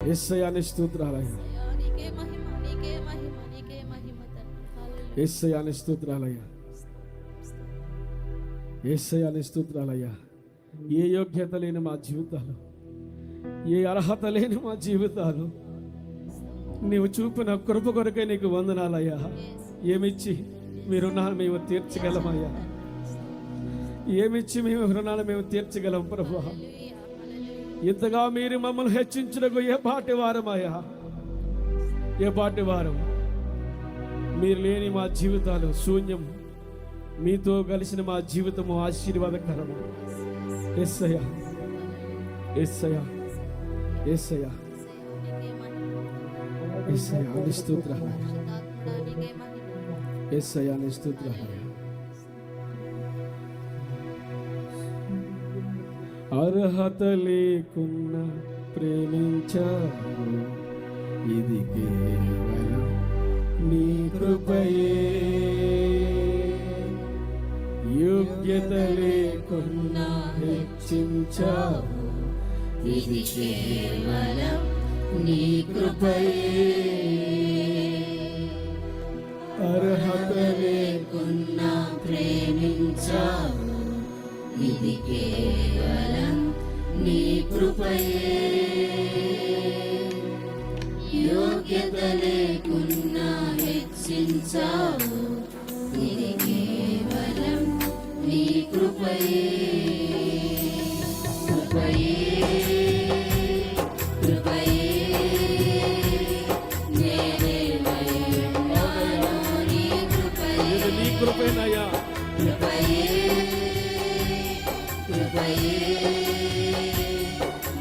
యేసయ్యాని స్తోత్రాలయ్యా, యేసయ్యాని స్తోత్రాలయ్యా, యేసయ్యాని స్తోత్రాలయ్యా. ఏ యోగ్యత లేని మా జీవితాలు, ఏ అర్హత లేని మా జీవితాలు నీవు చూపిన కృప కొరకే నీకు వందనాలయ్యా. ఏమిచ్చి మీ రుణాలు మేము తీర్చగలమయ్యా, ఏమిచ్చి మేము రుణాలు మేము తీర్చగలం ప్రభువా. ఇంతగా మీరు మమ్మల్ని హెచ్చించుటకు ఏ పాటి వారమయ్యా, ఏ పాటి వారం. మీరు లేని మా జీవితాలు శూన్యం, మీతో కలిసిన మా జీవితము ఆశీర్వాదకరము. యేసయ్యా, యేసయ్యా, యేసయ్యా, యేసయ్యా నీ స్తోత్రాలు, యేసయ్యా నీ స్తోత్రాలు. అర్హత లేకున్నా ప్రేమించావు, ఇది కేవలం నీ కృపయే. యోగ్యత లేకున్నా హెచ్చించావు, ఇది కేవలం నీ కృపయే. అర్హత లేకున్నా ప్రేమించావు, ఇది కేవలం నీ కృపయే. యోగ్యత లేకున్నా హెచ్చించావు, ఇది కేవలం నీ కృపయే. కృపయే, కృపయే, నేనేమయ్యున్నానో నీ కృపయే. నీ కృపేనయ్యా, కృపయే, కృపయే,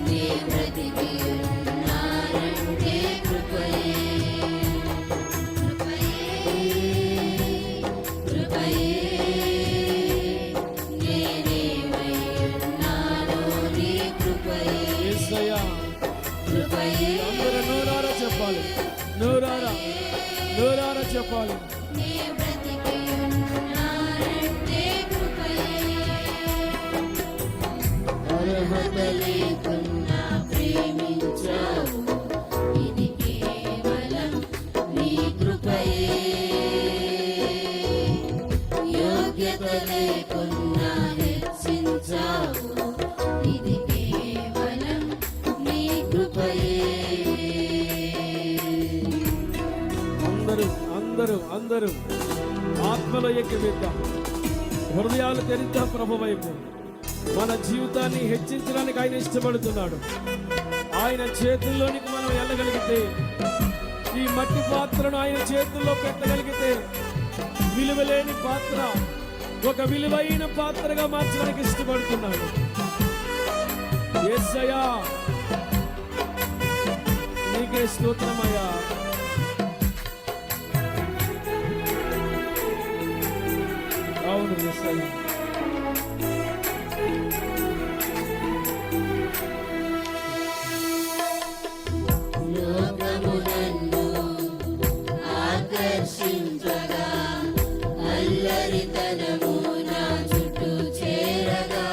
నీ బ్రతికి ఉన్నానంటే కృపయే. కృపయే, కృపయే, నేనేమయ్యున్నానో నీ కృపయే. యేసయ్యా. కృపయే, అందరూ నోరారా చెప్పాలి, నోరారా, నోరారా చెప్పాలి. నీ బ్రతికి ఉన్నానంటే కృపయే. అర్హత లేకున్నా ప్రేమించావు, ఇది కేవలం నీ కృపయే. యోగ్యత లేకున్నా హెచ్చించావు, ఇది కేవలం నీ కృపయే. అందరూ అందరూ అందరూ ఆత్మలో ఎక్కివేద్దాం, హృదయాలు తెరిద్దాం ప్రభు వైపు. మన జీవితాన్ని హెచ్చించడానికి ఆయన ఇష్టపడుతున్నాడు. ఆయన చేతుల్లోనికి మనం వెళ్ళగలిగితే, ఈ మట్టి పాత్రను ఆయన చేతుల్లో పెట్టగలిగితే, విలువలేని పాత్ర ఒక విలువైన పాత్రగా మార్చడానికి ఇష్టపడుతున్నాడు. యేసయ్యా నీకే స్తోత్రమయ్యా. అవును యేసయ్యా, లోకము నన్ను ఆకర్షించగా, అల్లరితనము నా చుట్టూ చేరగా,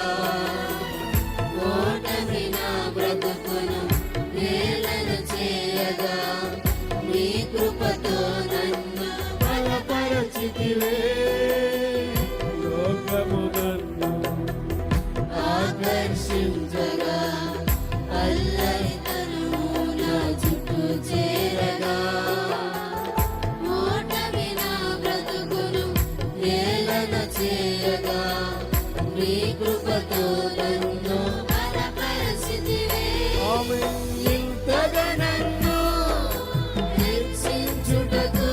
ఓటమి నా బ్రతుకును నేలను చేయగా, నీ కృపతో నన్ను బలపరచితివే. లోకము నన్ను ఆకర్షించగా, అల్లరితనము నా చుట్టూ చేరగా, ఓటమి నా బ్రతుకును నేలన చేయగా, నీ కృపతో నన్ను బలపరచితివే. ఆమేన్. ఇంతగా నన్ను హెచ్చించుటకు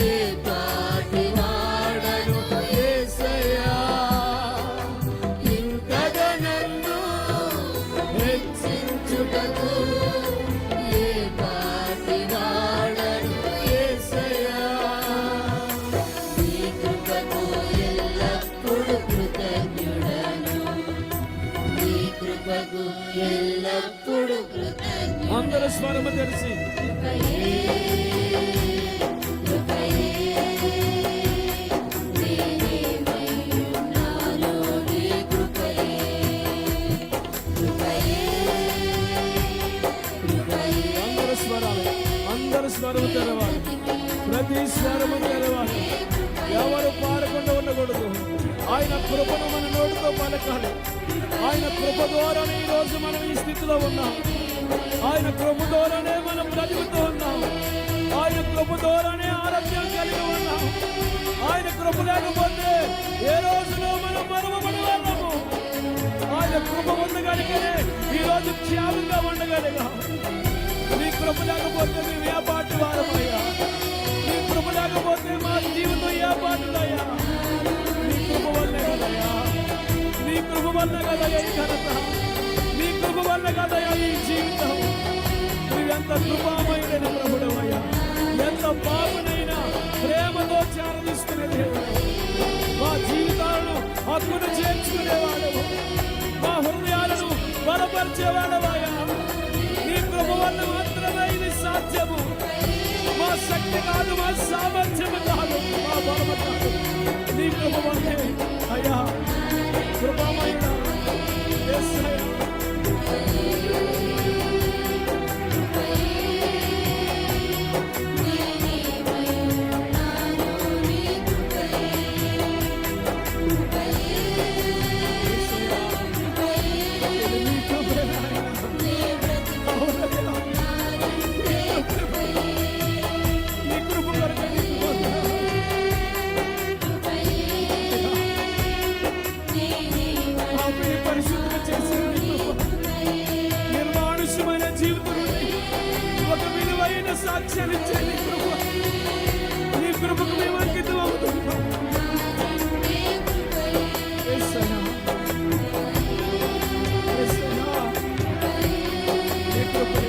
ఏ పాటి వాడను యేసయ్యా. ఇంతగా నన్ను హెచ్చించుటకు ఏ పాటి వాడను యేసయ్యా. నీ కృపకు ఎల్లప్పుడూ కృతజ్ఞుడను, నీ కృపకు ఎల్లప్పుడూ కృతజ్ఞుడను. అందరూ స్వరము తెలిసి కృపయే, కృపయే, నేనేమయ్యున్నానో నీ కృపయే. కృపయే, కృపయే, స్వరము తెరవాలి, ప్రతి స్వరము తెరవాలి. ఎవరు పాడకుండా ఉండకూడదు. ఆయన కృపను మన నోటితో పలకాలి. ఆయన కృప ద్వారానే ఈ రోజు మనం ఈ స్థితిలో ఉన్నాం. ఆయన కృప ద్వారానే మనం బ్రతుకుతూ ఉన్నాం. ఆయన కృప ద్వారానే ఆరోగ్యం కలిగి ఉన్నాం. ఆయన కృప లేకపోతే ఏ రోజులో మనం మరవబడి వాళ్ళము. ఆయన కృప ఉండగలిగనే ఈ రోజు క్షేమంగా ఉండగలిగా. నీ కృప లేకపోతే మేము ఏ పాటి వారమయ్యా. నీ కృప లేకపోతే మా జీవితం ఏ పాటులయ్యా. నీ కృప వల్లే కదయ్యా, నీ కృప వల్ల కదయ్యా ఈ ఘనత, నీ కృప వల్ల కదయ్యా ఈ జీవితం. నువ్వెంత కృపామైన ప్రభుడవయ్యా, ఎంత పాపనైనా ప్రేమతో చేరదీసుకునే దేవుడు. మా జీవితాలను హక్కును చేర్చుకునేవాడు, మా హృదయాలను బలపరిచేవాడవయ్యా. నీ కృప వల్ల మాత్రమే ఇది సాధ్యము. మా శక్తి కాదు, మా సామర్థ్యము కాదు, మా బలము కాదు. నీ కృప వల్లే అయ్యా. కృపమైన యేసయ్యా, సాక్ష్యాన్నిచ్చే నీ కృప, నీ కృపకు మేము అంకితం అవుతున్నాం. యేసయ్యా, యేసయ్యా, నీ కృపే,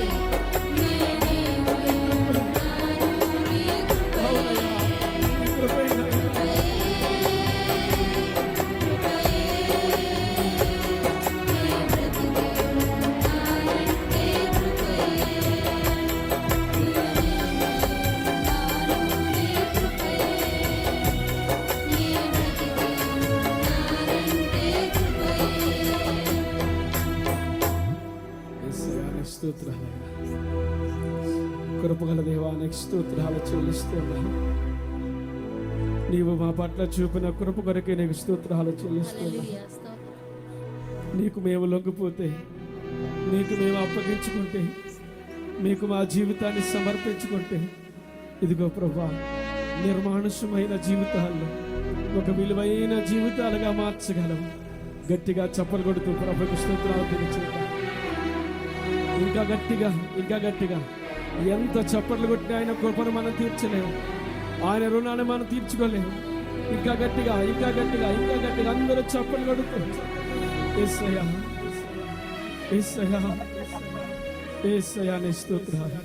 నీ కృపే, అవునయ్యా, నీ కృపేనయ్యా. కృపగల దేవానికి స్తోత్రాలు చెల్లిస్తున్నాను. నీవు మా పట్ల చూపిన కృప కొరకే నీకు స్తోత్రాలు చెల్లిస్తున్నాను. నీకు మేము లొంగిపోతే, నీకు మేము అప్పగించుకుంటే, మీకు మా జీవితాన్ని సమర్పించుకుంటే, ఇదిగో ప్రభా, నిర్మానుష్యమైన జీవితాల్లో ఒక విలువైన జీవితాలుగా మార్చగలము. గట్టిగా చప్పలు కొడుతూ ప్రభుకు స్తోత్రాలు తెలియచేద్దాం. ఇంకా గట్టిగా, ఇంకా గట్టిగా. ఎంత చప్పట్లు కొట్టి ఆయన కృపను మనం తీర్చలేము, ఆయన రుణాన్ని మనం తీర్చుకోలేము. ఇంకా గట్టిగా, ఇంకా గట్టిగా, ఇంకా గట్టిగా అందరూ చప్పట్లు కొడుతూ యేసయ్యా, యేసయ్యా, యేసయ్యా నీ స్తోత్రాలు.